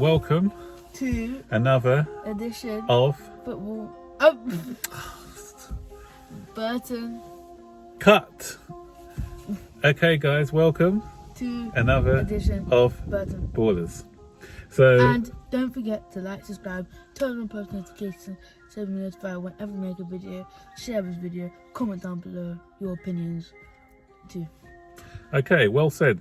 Welcome to another edition of football. Burton Cut. Okay, guys, welcome to another edition of Burton. Ballers. So, And don't forget to like, subscribe, turn on post notifications so we notify whenever we make a video. Share this video, comment down below your opinions too. okay, well said,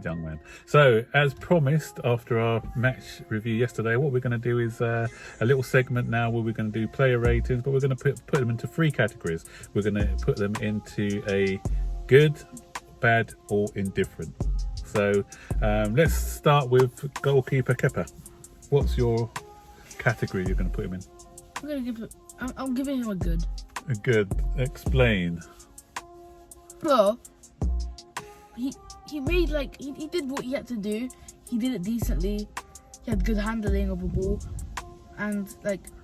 young man. So, as promised, after our match review yesterday, what we're going to do is a little segment now where we're going to do player ratings, but we're going to put them into three categories. We're going to put them into a good, bad, or indifferent. So, let's start with goalkeeper Kepa. What's your category you're going to put him in? I'm gonna give it. I'm giving him a good. A good. Explain. Well, he made he did what he had to do. He did it decently. He had good handling of the ball, and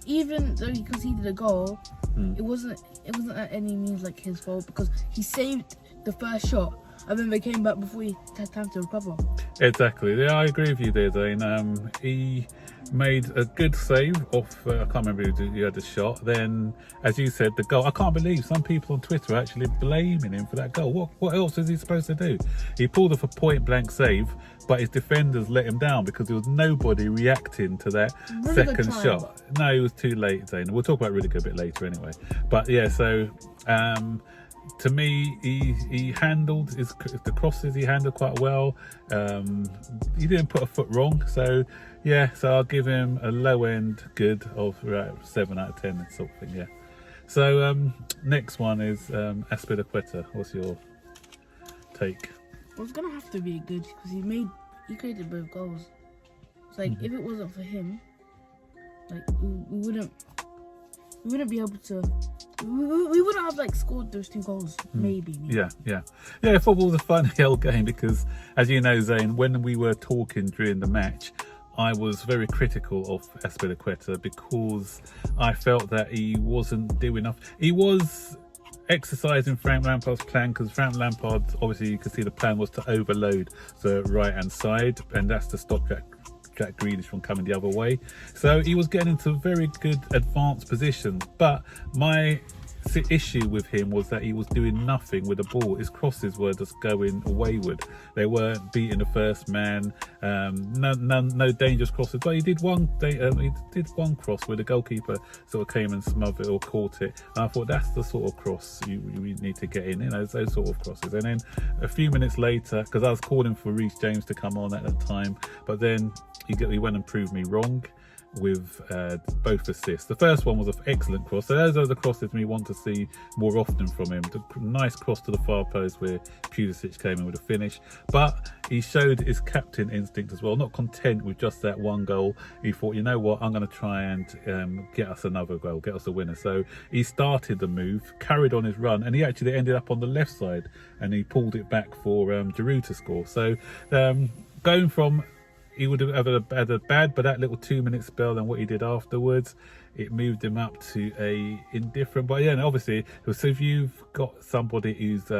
even though he conceded a goal, it wasn't at any means his fault because he saved the first shot and then they came back before he had time to recover. Exactly. Yeah, I agree with you there, Zane. He made a good save off, I can't remember who had the shot. Then, as you said, the goal. I can't believe some people on Twitter are actually blaming him for that goal. What else is he supposed to do? He pulled off a point-blank save, but his defenders let him down because there was nobody reacting to that second shot. No, it was too late, Zane. We'll talk about really good a bit later anyway. But yeah, so... to me, he handled the crosses. He handled quite well. He didn't put a foot wrong. So yeah, so I'll give him a low end good of 7 out of 10 sort of thing. Yeah. So next one is Azpilicueta. What's your take? Well, it's gonna have to be good because he created both goals. It's if it wasn't for him, we wouldn't be able to. We wouldn't have scored those two goals. Maybe. Yeah. Football's a fun old game because, as you know, Zane, when we were talking during the match, I was very critical of Azpilicueta because I felt that he wasn't doing enough. He was exercising Frank Lampard's plan because Frank Lampard, obviously, you can see the plan was to overload the right hand side, and that's to stop Jack Grealish from coming the other way. So he was getting into very good advanced positions, but my issue with him was that he was doing nothing with the ball. His crosses were just going wayward. They weren't beating the first man. No dangerous crosses, but he did one cross where the goalkeeper sort of came and smothered it or caught it, and I thought that's the sort of cross you need to get in, those sort of crosses. And then a few minutes later, because I was calling for Reece James to come on at the time, but then he went and proved me wrong with both assists. The first one was an excellent cross. So those are the crosses we want to see more often from him. The nice cross to the far post where Pulisic came in with a finish. But he showed his captain instinct as well. Not content with just that one goal. He thought, you know what, I'm going to try and get us another goal, get us a winner. So he started the move, carried on his run, and he actually ended up on the left side and he pulled it back for Giroud to score. So going from... he would have had a bad, but that little 2-minute spell and what he did afterwards, it moved him up to a indifferent. But yeah, obviously, so if you've got somebody who's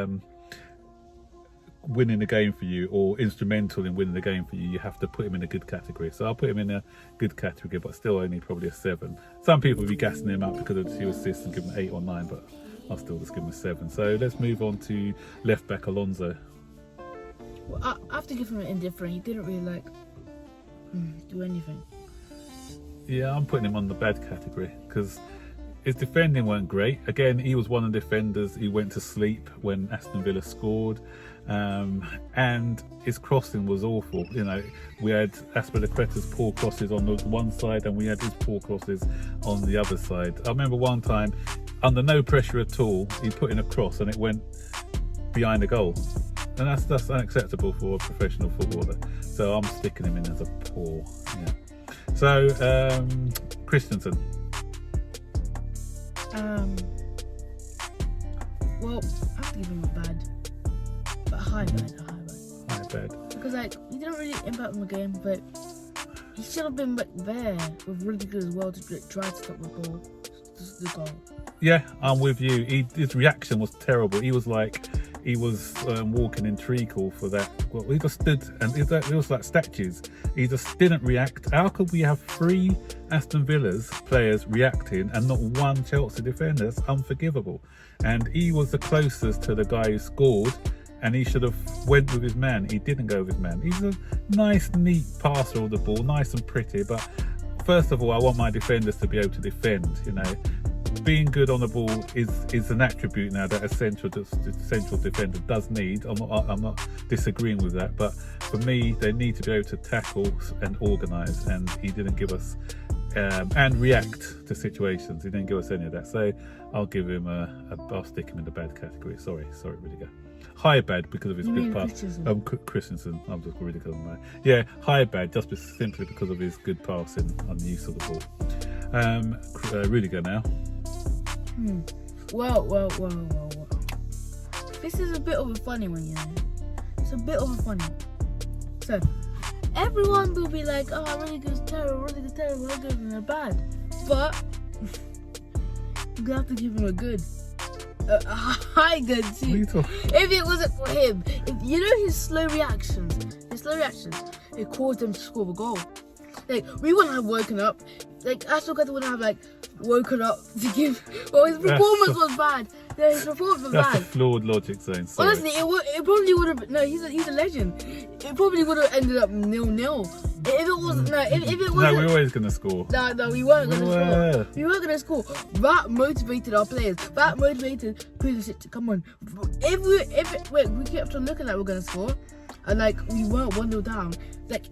winning the game for you or instrumental in winning the game for you, you have to put him in a good category. So I'll put him in a good category, but still only probably a 7. Some people will be gassing him up because of the 2 assists and give him 8 or 9, but I'll still just give him a 7. So let's move on to left back Alonso. Well, I have to give him an indifferent. He didn't really do anything. Yeah, I'm putting him on the bad category because his defending weren't great. Again, he was one of the defenders who went to sleep when Aston Villa scored, and his crossing was awful. We had Azpilicueta's poor crosses on the one side and we had his poor crosses on the other side. I remember one time, under no pressure at all, he put in a cross and it went behind the goal. And that's unacceptable for a professional footballer. So I'm sticking him in as a poor. Yeah. So Christensen. Well, I have to give him a bad, but a high bad. High bad. Because he didn't really impact on the game, but he should have been there with Rudiger as well to try to stop the ball, the goal. Yeah, I'm with you. His reaction was terrible. He was like he was walking in treacle for that. Well, he just stood, and it was like statues. He just didn't react. How could we have 3 Aston Villa's players reacting and not 1 Chelsea defender? That's unforgivable. And he was the closest to the guy who scored, and he should have went with his man. He didn't go with his man. He's a nice, neat passer of the ball, nice and pretty. But first of all, I want my defenders to be able to defend. You know, being good on the ball is an attribute now that a central defender does need. I'm not disagreeing with that, but for me, they need to be able to tackle and organise, and he didn't give us and react to situations. He didn't give us any of that, so I'll give him I'll stick him in the bad category. Sorry, Rudiger. High bad because of his good pass. Christensen. I'm just really good on that. Yeah, high bad just simply because of his good passing and the use of the ball. Rudiger now. Well. This is a bit of a funny one, you know. It's a bit of a funny one. So, everyone will be like, oh, Rudiger's terrible, I'll give him a bad. But, you have to give him a good. A high good too. If it wasn't for him, you know his slow reactions, it caused them to score a goal. Like, we wouldn't have woken up. Like, Aston Villa wouldn't have woken up to give. Well, his performance was bad. No, his performance was bad. That's a flawed logic, Zane. Sorry. Honestly, it probably would have. No, he's a legend. It probably would have ended up 0-0. If it wasn't, if it wasn't. No, we're always gonna score. No, we weren't gonna score. We weren't gonna score. That motivated our players. That motivated Pulisic to come on. We kept on looking like we're gonna score, and we weren't 1-0 down.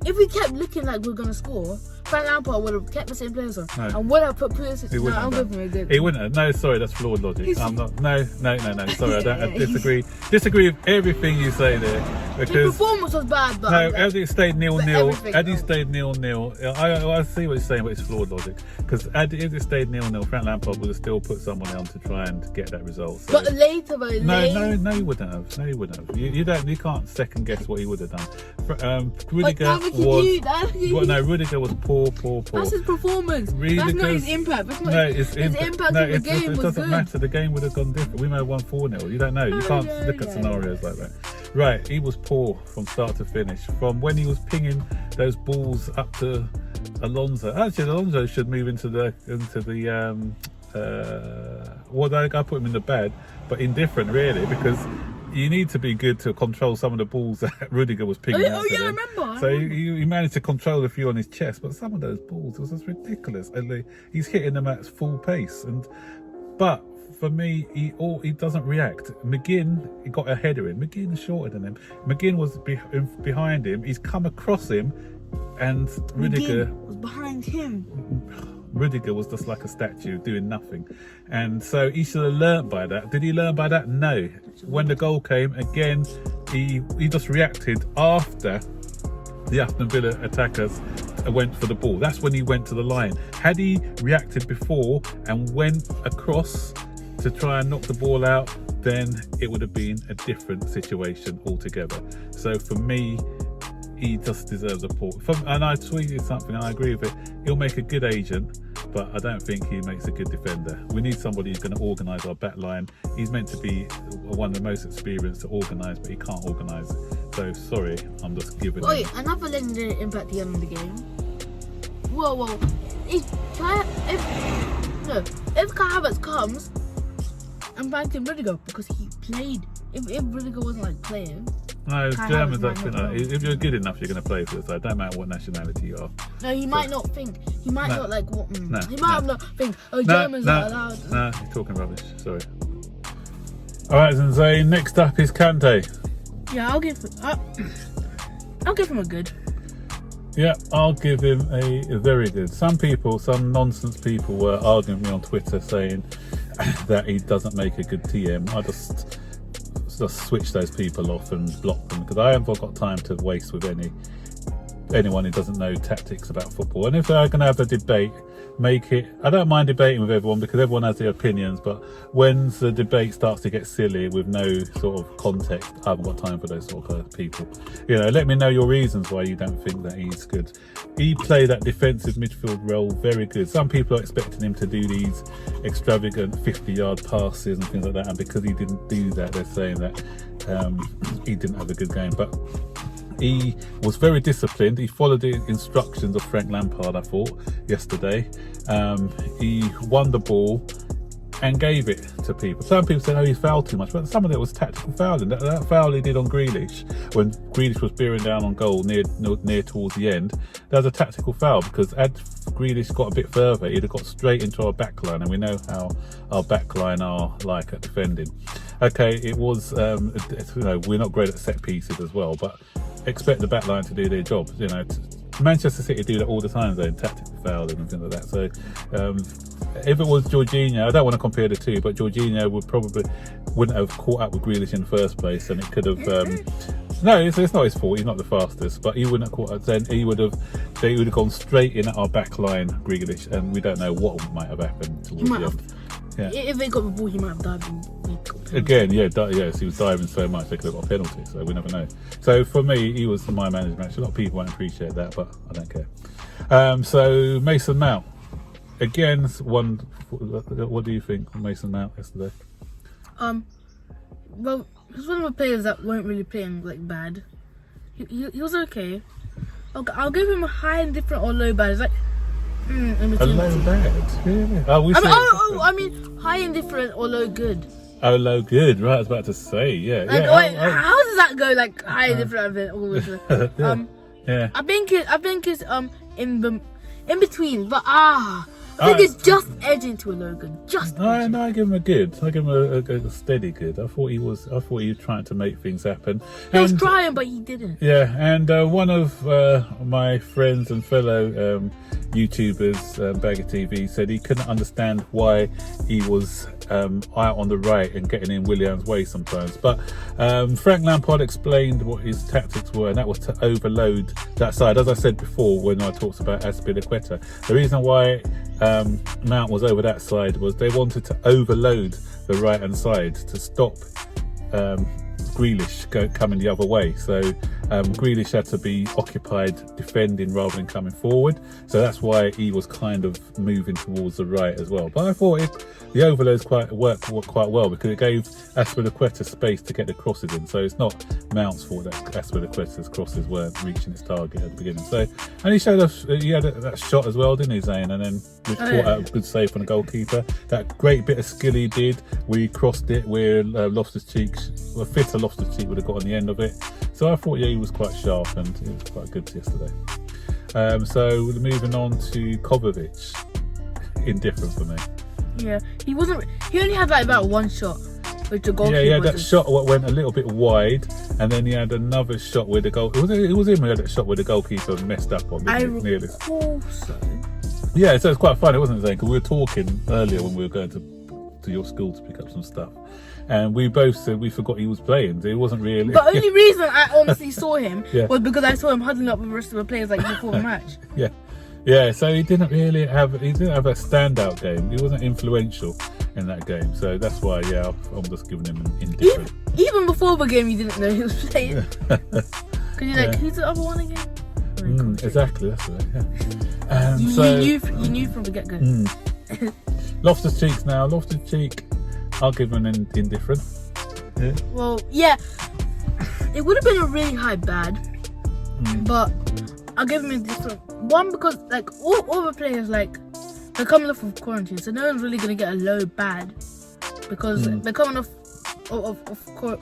If we kept looking like we're gonna score, Frank Lampard would have kept the same players on and would have put Pulisic. No, I'm giving him a good. He wouldn't have. No, sorry, that's flawed logic. I'm not. No. Sorry, I disagree. Disagree with everything you say there. Because his performance was bad, but no, had he stayed 0-0, had he stayed 0-0, I see what you're saying, but it's flawed logic. Because had it stayed 0-0, Frank Lampard would have still put someone on to try and get that result. So. But later, no, he wouldn't have. No, he wouldn't have. You can't second guess what he would have done. Rudiger was poor. That's his performance. That's not his impact. His impact in the game was good. It doesn't matter. The game would have gone different. We may have won 4-0. You don't know. You can't look at scenarios like that. Right, he was poor from start to finish. From when he was pinging those balls up to Alonso. Actually, Alonso should move into the I put him in the bad, but indifferent really, because you need to be good to control some of the balls that Rudiger was pinging out. I remember. So he managed to control a few on his chest, but some of those balls was just ridiculous. And he's hitting them at full pace. But for me, he doesn't react. McGinn, he got a header in. McGinn is shorter than him. McGinn was behind him. He's come across him, and Rudiger was behind him. Rudiger was just like a statue doing nothing, and so he should have learnt by that. Did he learn by that? No. When the goal came again, he just reacted after the Aston Villa attackers went for the ball. That's when he went to the line. Had he reacted before and went across to try and knock the ball out, then it would have been a different situation altogether. So for me, he just deserves a port. And I tweeted something, and I agree with it. He'll make a good agent, but I don't think he makes a good defender. We need somebody who's going to organise our back line. He's meant to be one of the most experienced to organise, but he can't organise. So sorry, I'm just giving. Wait, another legendary impact at the end of the game. Well, if Kai Havertz comes, I'm backing Rudiger because he played. If Rudiger wasn't playing. No, Germans actually. If you're good enough, you're going to play for the side. Don't matter what nationality you are. No, he might not think. He might not what. He might not think. Oh, Germans are allowed. No, you're talking rubbish. Sorry. All right, then Zane. Next up is Kante. Yeah, I'll give him a good. Yeah, I'll give him a very good. Some nonsense people were arguing with me on Twitter saying that he doesn't make a good TM. I just switch those people off and block them, because I haven't got time to waste with anyone who doesn't know tactics about football. And if they're going to have a debate, make it. I don't mind debating with everyone because everyone has their opinions, but when the debate starts to get silly with no sort of context, I haven't got time for those sort of people. Let me know your reasons why you don't think that he's good. He played that defensive midfield role very good. Some people are expecting him to do these extravagant 50-yard passes and things like that, and because he didn't do that, they're saying that he didn't have a good game, but he was very disciplined. He followed the instructions of Frank Lampard, I thought, yesterday. He won the ball and gave it to people. Some people said, oh, he fouled too much, but some of it was tactical fouling. That foul he did on Grealish, when Grealish was bearing down on goal near towards the end, that was a tactical foul, because had Grealish got a bit further, he'd have got straight into our back line, and we know how our back line are like at defending. Okay, it was, we're not great at set pieces as well, but expect the back line to do their job. Manchester City do that all the time, though, tactical fouling and things like that. So if it was Jorginho, I don't want to compare the two, but Jorginho wouldn't have caught up with Grealish in the first place, and it could have. No, it's not his fault. He's not the fastest, but he wouldn't have caught up. Then they would have gone straight in at our back line, Grealish, and we don't know what might have happened towards the end. Yeah. If they got the ball, he might have dived. Again, yes, he was diving so much they could have got a penalty, so we never know. So for me, he was my man of the match. A lot of people won't appreciate that, but I don't care. So Mason Mount, again, one. What do you think of Mason Mount yesterday? Well, he's one of the players that weren't really playing like bad. He was okay. I'll give him a high indifferent or low bad. It's like in between. A low bad, really? I mean, high indifferent or low good. Oh, low good, right? I was about to say, yeah. Like, wait, how does that go? Like high indifferent and always. Yeah. I think it's in between, but I think it's just edging to a low good. No, I give him a good. I give him a steady good. I thought he was trying to make things happen. He was trying, but he didn't. Yeah, and one of my friends and fellow YouTubers, Bagger TV, said he couldn't understand why he was out on the right and getting in Willian's way sometimes. But Frank Lampard explained what his tactics were, and that was to overload that side. As I said before when I talked about Azpilicueta, the reason why Mount was over that side was they wanted to overload the right hand side to stop Grealish coming the other way. So Grealish had to be occupied defending rather than coming forward. So that's why he was kind of moving towards the right as well. But I thought the overloads worked quite well, because it gave Azpilicueta space to get the crosses in. So it's not Mount's fault that Azpilicueta's crosses weren't reaching its target at the beginning. So, and he showed us he had that shot as well, didn't he, Zane? And then we caught out a good save from the goalkeeper. That great bit of skill he did. We crossed it where Loftus-Cheek, a fitter Loftus-Cheek would have got on the end of it. So I thought, he was quite sharp and he was quite good yesterday. So we're moving on to Kovacic. Indifferent for me. Yeah, he only had like about one shot with the goalkeeper. Yeah, he had that shot what went a little bit wide, and then he had another shot where the goal. It was him who had that shot where the goalkeeper messed up on. I recall so. Yeah, so it's quite funny, wasn't it, Zane? Because we were talking earlier when we were going to your school to pick up some stuff, and we both said we forgot he was playing. It wasn't really. The only reason I honestly saw him was because I saw him huddling up with the rest of the players like before the match. Yeah, so he didn't have a standout game. He wasn't influential in that game, so that's why I'm just giving him an indifferent. Even before the game, you didn't know he was playing. Because you're like, who's the other one again? Exactly, that's right. You knew from the get-go. Loftus-Cheek now. Loftus-Cheek, I'll give him an indifferent. Yeah. Well, yeah, it would have been a really high bad, but I'll give him a different one, because like all the players, like, they're coming off of quarantine, so no one's really gonna get a low bad because they're coming off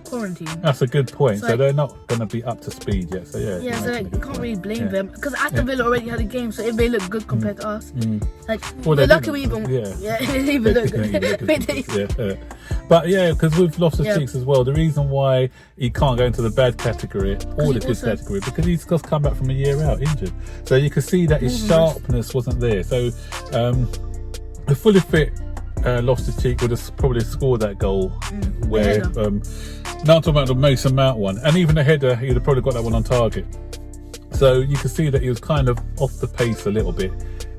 quarantine. That's a good point. So they're not gonna be up to speed yet. So you can't really blame them, because Aston Villa already had a game, so if they look good compared to us, we're lucky we even they even look good. But because with Loftus-Cheek as well, the reason why he can't go into the bad category or the good category, because he's just come back from a year out injured. So you can see that his sharpness wasn't there. So a fully fit Loftus-Cheek would have probably scored that goal where not talking about the Mason Mount one, and even the header, he'd have probably got that one on target. So you can see that he was kind of off the pace a little bit.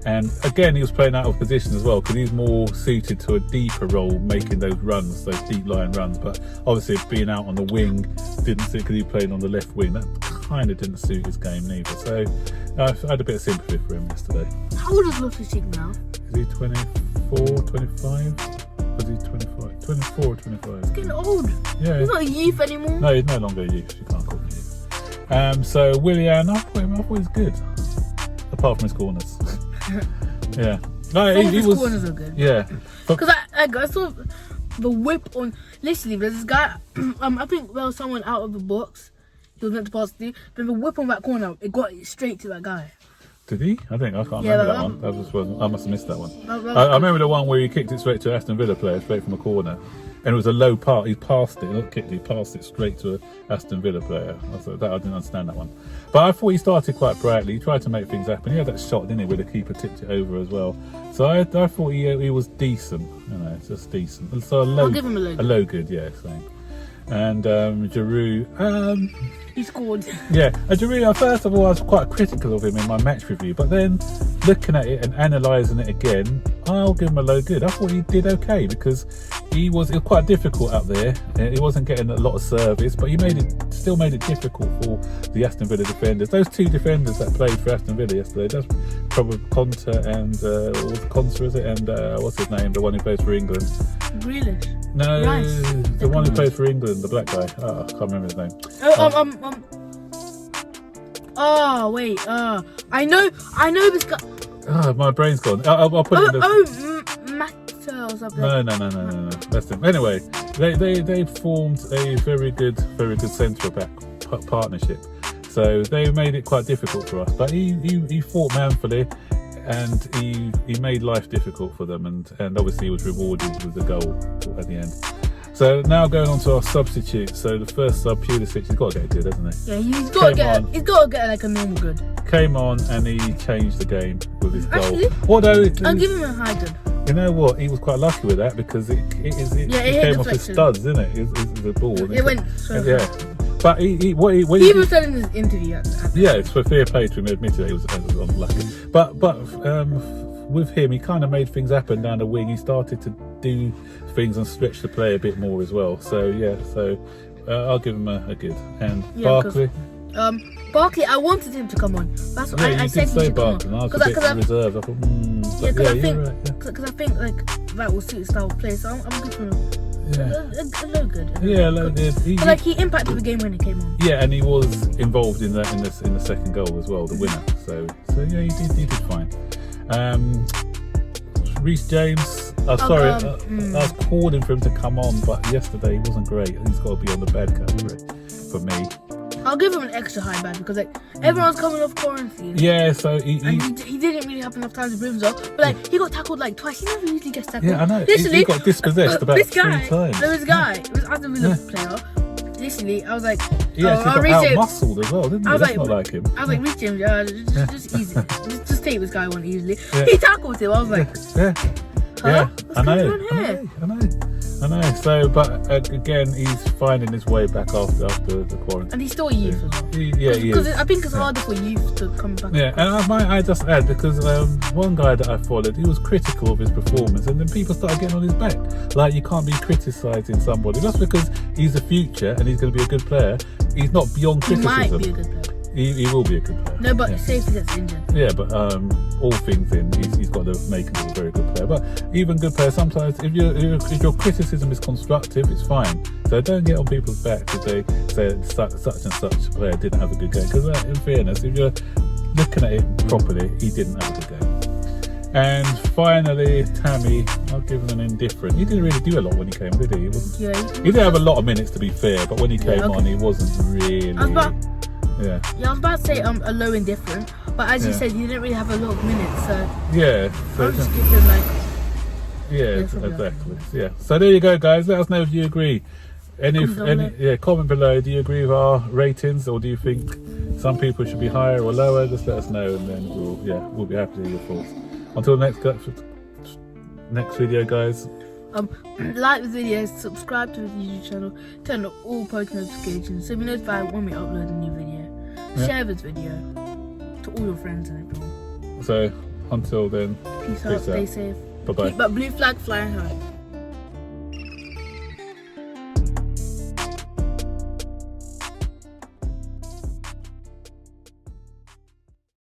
And again, he was playing out of position as well, because he's more suited to a deeper role, making those runs, those deep line runs. But obviously being out on the wing didn't suit, because he played on the left wing. That kind of didn't suit his game neither. So I had a bit of sympathy for him yesterday. How old is Loftus-Cheek now? Is he 24, 25? Was he 25? 24 or 25. He's getting old. Yeah. He's not a youth anymore. No, he's no longer a youth. You can't call him youth. So Willian, I thought he was good, apart from his corners. Yeah. No, His corners are good. Yeah. Because I saw the whip on. Literally, there's this guy. I think there was someone out of the box. He was meant to pass to. Then the whip on that corner, it got straight to that guy. Did he? I can't remember that one. I must have missed that one. I remember the one where he kicked it straight to Aston Villa player, straight from a corner. And it was a low part. He passed it, not kicked it, he passed it straight to an Aston Villa player. I didn't understand that one. But I thought he started quite brightly. He tried to make things happen. He had that shot, didn't he, where the keeper tipped it over as well. So I thought he was decent. You know, just decent. So I'll give him a low good, yeah. Same. And Giroud, he scored. Yeah, Giroud, first of all, I was quite critical of him in my match review, but then looking at it and analysing it again, I'll give him a low good. I thought he did okay because it was quite difficult out there. He wasn't getting a lot of service, but he still made it difficult for the Aston Villa defenders. Those two defenders that played for Aston Villa yesterday, that's probably Conte and Conte, is it? And what's his name? The one who plays for England. Grealish. No, Rice. the one who plays for England, the black guy. I can't remember his name. Oh wait. I know this guy. My brain's gone. I'll put it in the... Matter or something. No. That's him. Anyway, they formed a very good centre back partnership. So they made it quite difficult for us. But he fought manfully, and he made life difficult for them, and obviously he was rewarded with the goal at the end. So now going on to our substitutes. So the first sub, Pulisic, he's got to get a good, hasn't he? Yeah, he's got to get like a normal good. Came on and he changed the game with his goal. Actually, Although I'll give him a high good. You know what? He was quite lucky with that because it came off his studs, didn't it? It was the ball. It went so yeah. But he was telling his interview. Yeah, it's for fair play to him. Admitted he was unlucky. But with him, he kind of made things happen down the wing. He started to do things and stretch the play a bit more as well. So yeah, I'll give him a good. And Barkley. Barkley, I wanted him to come on. That's what I said. He should Barkley, come on. I was a bit reserved. I thought, because I think like that will suit his style of play. So I'm good for him. A low good. Yeah, low good. He impacted the game when he came on. Yeah, and he was involved in the second goal as well, the winner. So yeah, he did fine. Reece James, I was calling for him to come on, but yesterday he wasn't great. He's got to be on the bad category for me. I'll give him an extra high bad because everyone's coming off quarantine. Yeah, so he didn't really have enough time to brim himself. But he got tackled twice. He never usually gets tackled. Yeah, I know. He got dispossessed about 3 times. This guy, it was Aston Villa player. Literally, I was like, he got out-muscled as well, didn't he? That's not like him. I was like, Reece James, just easy. just take this guy on easily. Yeah. He tackled him. I was like, I know. So, but again, he's finding his way back after the quarantine. And he's still a youth as well. He is. Because I think it's harder for youth to come back. Yeah, and I just add, because one guy that I followed, he was critical of his performance, and then people started getting on his back. Like, you can't be criticising somebody just because he's the future and he's going to be a good player. He's not beyond criticism. He might be a good player. He will be a good player. No, but say if he gets injured. Yeah, but all things in, he's got the makings of a very good player. But even good players, sometimes if your criticism is constructive, it's fine. So don't get on people's backs if they say such and such player didn't have a good game. Because in fairness, if you're looking at it properly, he didn't have a good game. And finally, Tammy, I'll give him an indifferent. He didn't really do a lot when he came, did he? He didn't have a lot of minutes, to be fair, but when he came on, he wasn't really... I was about to say a low indifferent, but as you said, he didn't really have a lot of minutes, so... Yeah. So I'll just give him exactly. Yeah. So there you go, guys. Let us know if you agree. Comment below. Do you agree with our ratings, or do you think some people should be higher or lower? Just let us know, and then we'll be happy to hear your thoughts. Until next video, guys. Like the video, subscribe to the YouTube channel, turn on all post notifications so you'll be notified when we upload a new video. Share this video to all your friends and everyone. So until then, peace out, stay safe. Bye bye. Keep that blue flag flying high.